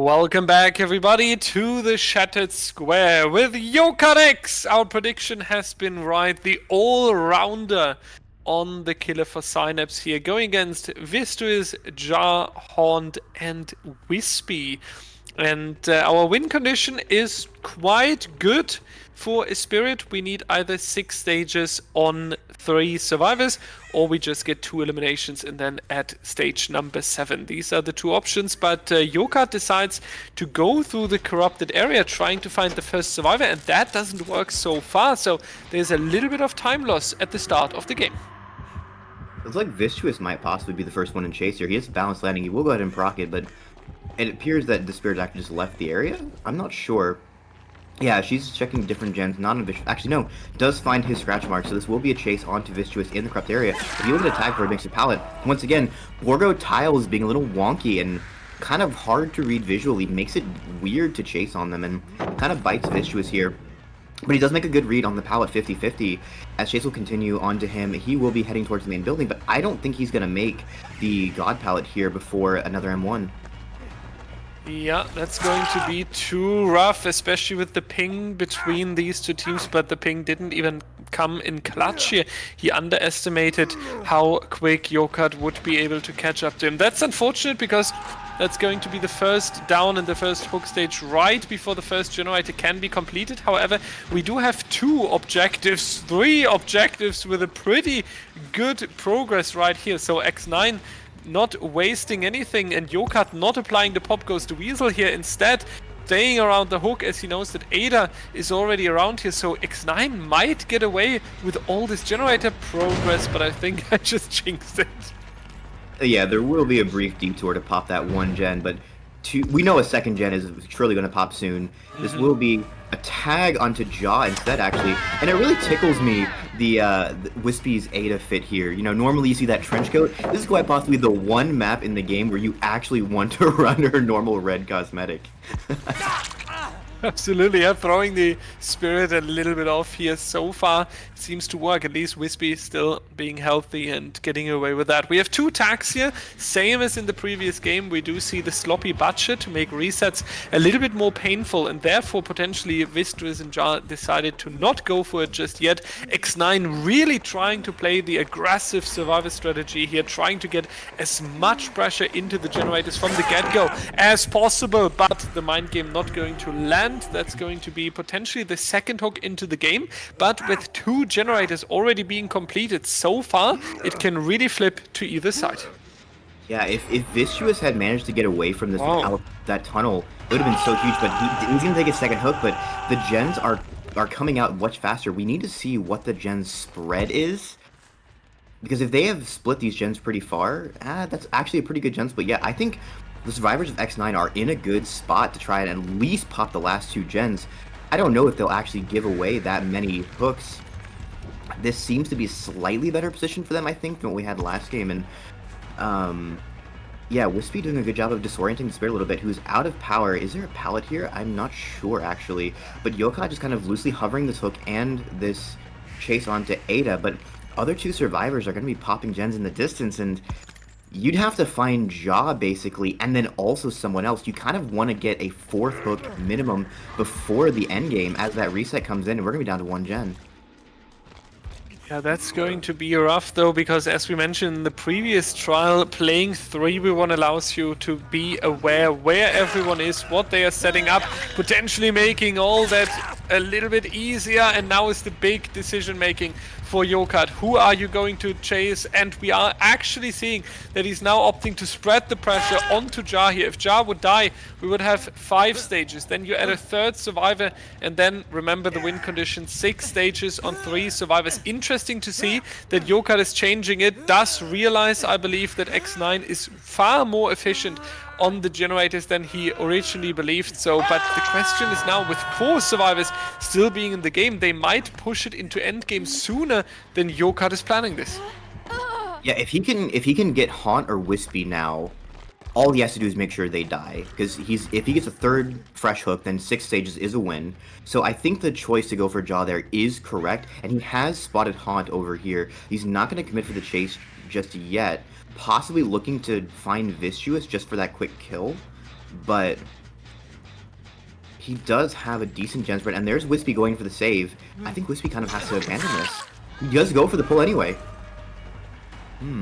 Welcome back, everybody, to the Shattered Square with Yokarex. Our prediction has been right. The all-rounder on the killer for Synapse here, going against Vistuis, Jar, Haunt, and Wispy. And our win condition is quite good for a spirit. We need either 6 stages on 3 survivors, or we just get 2 eliminations and then at stage number 7. These are the 2 options, but Yoka decides to go through the corrupted area trying to find the first survivor, and that doesn't work so far, so there's a little bit of time loss at the start of the game. Looks like Vistuis might possibly be the first one in chase here. He has balanced landing. He will go ahead and proc it, but it appears that the spirit actually just left the area. I'm not sure. Yeah, she's checking different gens, not on Vistuis. Actually, no, does find his scratch mark, so this will be a chase onto Vistuis in the corrupt area. If he will get attacked for it, makes a pallet. Once again, Borgo Tile is being a little wonky and kind of hard to read visually. Makes it weird to chase on them and kind of bites Vistuis here. But he does make a good read on the pallet 50-50. As chase will continue onto him, he will be heading towards the main building, but I don't think he's going to make the God pallet here before another M1. Yeah, that's going to be too rough, especially with the ping between these 2 teams, but the ping didn't even come in clutch here. He underestimated how quick Yokard would be able to catch up to him. That's unfortunate because that's going to be the first down in the first hook stage right before the first generator can be completed. However, we do have 2 objectives, 3 objectives with a pretty good progress right here. So X9 not wasting anything, and Yokard not applying the Pop Goes the Weasel here, instead staying around the hook as he knows that Ada is already around here, so X9 might get away with all this generator progress, but I think I just jinxed it. Yeah, there will be a brief detour to pop that 1 gen, but we know a 2nd gen is surely going to pop soon. This will be a tag onto Jaw instead, actually, and it really tickles me the Wispy's Ada fit here. You know, normally you see that trench coat. This is quite possibly the one map in the game where you actually want to run her normal red cosmetic. Absolutely, yeah, throwing the spirit a little bit off here so far. It seems to work, at least Wispy still being healthy and getting away with that. We have 2 tags here, same as in the previous game. We do see the sloppy budget to make resets a little bit more painful, and therefore potentially Vistuis and Jar decided to not go for it just yet. X9 really trying to play the aggressive survivor strategy here, trying to get as much pressure into the generators from the get-go as possible, but the mind game not going to land. That's going to be potentially the 2nd hook into the game, but with 2 generators already being completed so far, it can really flip to either side. Yeah, if Vistuis had managed to get away from this out that tunnel, it would have been so huge, but he's going to take a 2nd hook, but the gens are coming out much faster. We need to see what the gens spread is, because if they have split these gens pretty far, that's actually a pretty good gen split. Yeah, I think the survivors of X9 are in a good spot to try and at least pop the last 2 gens. I don't know if they'll actually give away that many hooks. This seems to be a slightly better position for them, I think, than what we had last game. And yeah, Wispy doing a good job of disorienting the spirit a little bit, who's out of power. Is there a pallet here? I'm not sure, actually. But Yoka just kind of loosely hovering this hook and this chase onto Ada. But other 2 survivors are going to be popping gens in the distance, and you'd have to find Jaw, basically, and then also someone else. You kind of want to get a 4th hook minimum before the end game as that reset comes in, and we're going to be down to 1 gen. Yeah, that's going to be rough, though, because as we mentioned in the previous trial, playing 3v1 allows you to be aware where everyone is, what they are setting up, potentially making all that a little bit easier, and now is the big decision-making for Yokard. Who are you going to chase? And we are actually seeing that he's now opting to spread the pressure onto Jar here. If Jar would die, we would have 5 stages. Then you add a 3rd survivor, and then remember the win condition, 6 stages on 3 survivors. Interesting to see that Yokard is changing it, does realize, I believe, that X9 is far more efficient on the generators than he originally believed. So, but the question is now, with 4 survivors still being in the game, they might push it into endgame sooner than Yokard is planning this. Yeah, if he can get Haunt or Wispy now, all he has to do is make sure they die, because if he gets a 3rd fresh hook, then 6 stages is a win. So I think the choice to go for Jaw there is correct, and he has spotted Haunt over here. He's not going to commit for the chase just yet, possibly looking to find Vistuis just for that quick kill, but he does have a decent gen spread, and there's Wispy going for the save. I think Wispy kind of has to abandon this. He does go for the pull anyway.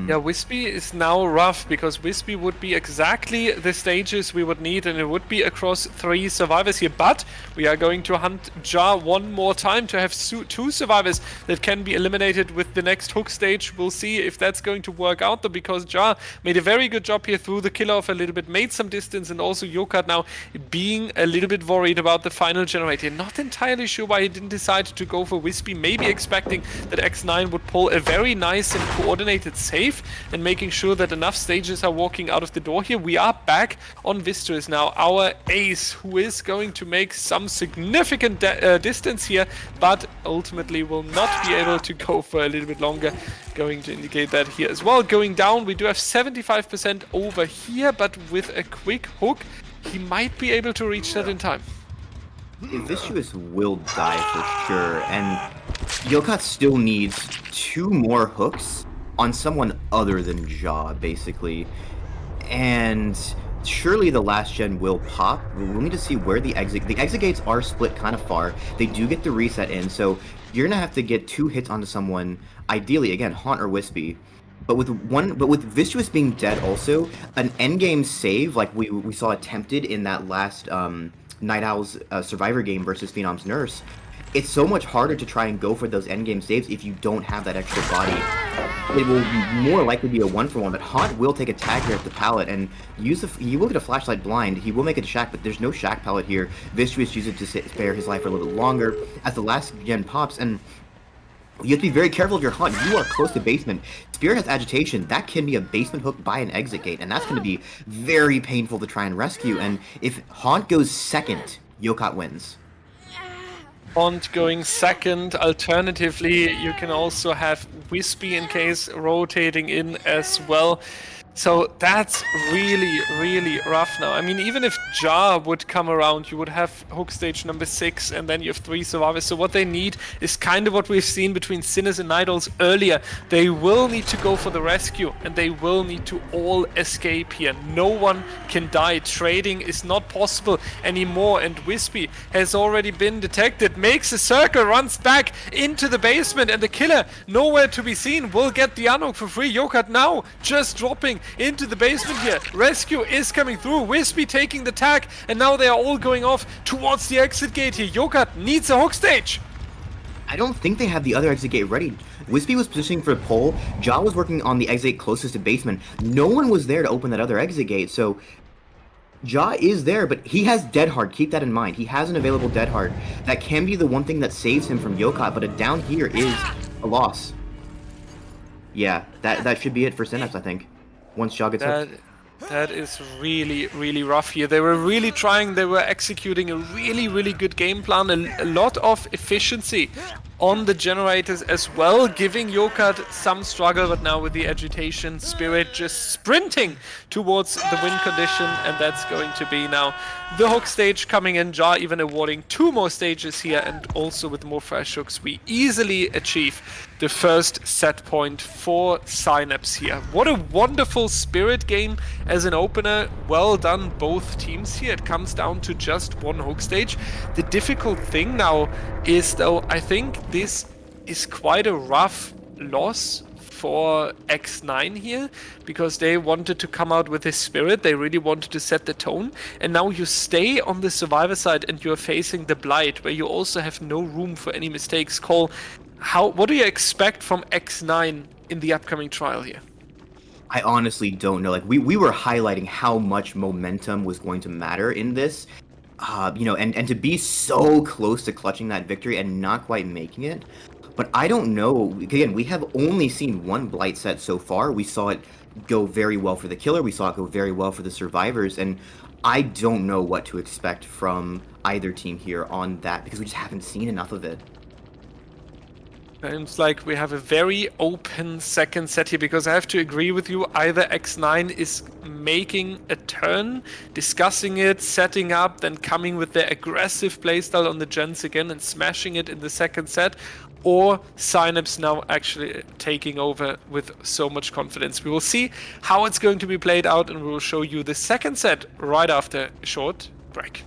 Yeah, Wispy is now rough, because Wispy would be exactly the stages we would need, and it would be across 3 survivors here. But we are going to hunt Jar one more time to have 2 survivors that can be eliminated with the next hook stage. We'll see if that's going to work out, though, because Jar made a very good job here, threw the killer off a little bit, made some distance, and also Yokat now being a little bit worried about the final generator. Not entirely sure why he didn't decide to go for Wispy, maybe expecting that X9 would pull a very nice and coordinated safe and making sure that enough stages are walking out of the door here. We are back on Vistus now, our ace, who is going to make some significant distance here, but ultimately will not be able to go for a little bit longer. Going to indicate that here as well. Going down, we do have 75% over here, but with a quick hook, he might be able to reach that in time. Vistus will die for sure, and Yokat still needs 2 more hooks on someone other than Ja, basically. And surely the last gen will pop. We'll need to see where the exit gates are split kind of far. They do get the reset in, so you're gonna have to get 2 hits onto someone, ideally again, Haunt or Wispy. But with Vistus being dead also, an endgame save like we saw attempted in that last Night Owl's Survivor game versus Phenom's Nurse, it's so much harder to try and go for those endgame saves if you don't have that extra body. It will more likely be a 1-for-1, but Haunt will take a tag here at the pallet and he will get a flashlight blind. He will make it a shack, but there's no shack pallet here. Vistus uses it to spare his life for a little bit longer as the last gen pops, and you have to be very careful of your Haunt. You are close to basement. Spirit has agitation. That can be a basement hook by an exit gate, and that's going to be very painful to try and rescue. And if Haunt goes second, Yokat wins. Haunt going second. Alternatively, you can also have Wispy in case rotating in as well. So that's really, really rough now. I mean, even if Jar would come around, you would have hook stage number 6, and then you have 3 survivors. So what they need is kind of what we've seen between Sinners and Night Owls earlier. They will need to go for the rescue, and they will need to all escape here. No one can die. Trading is not possible anymore, and Wispy has already been detected. Makes a circle, runs back into the basement, and the killer, nowhere to be seen, will get the unhook for free. Yokat now just dropping into the basement here. Rescue is coming through. Wispy taking the tag, and now they are all going off towards the exit gate here. Yokat needs a hook stage. I don't think they have the other exit gate ready. Wispy was positioning for the pole. Ja was working on the exit closest to basement. No one was there to open that other exit gate, so Ja is there, but he has Dead Hard. Keep that in mind. He has an available Dead Hard. That can be the one thing that saves him from Yokat, but a down here is a loss. Yeah, that should be it for Synapse, I think. Once Ja gets hooked. That is really, really rough here. They were really trying, they were executing a really, really good game plan, a lot of efficiency on the generators as well, giving Yokat some struggle, but now with the agitation, Spirit just sprinting towards the win condition, and that's going to be now the hook stage coming in. Ja even awarding 2 more stages here, and also with more fresh hooks, we easily achieve the first set point for Synapse here. What a wonderful Spirit game as an opener. Well done, both teams here. It comes down to just 1 hook stage. The difficult thing now is, though, I think this is quite a rough loss for X9 here, because they wanted to come out with his Spirit. They really wanted to set the tone, and now you stay on the survivor side and you're facing the Blight, where you also have no room for any mistakes. Cole, what do you expect from X9 in the upcoming trial here? I honestly don't know. Like, we were highlighting how much momentum was going to matter in this, you know, and to be so close to clutching that victory and not quite making it. But I don't know. Again, we have only seen 1 Blight set so far. We saw it go very well for the killer. We saw it go very well for the survivors, and I don't know what to expect from either team here on that, because we just haven't seen enough of it. Seems like we have a very open second set here, because I have to agree with you. Either X9 is making a turn, discussing it, setting up, then coming with their aggressive playstyle on the gens again and smashing it in the second set, or Synapse now actually taking over with so much confidence. We will see how it's going to be played out, and we will show you the second set right after a short break.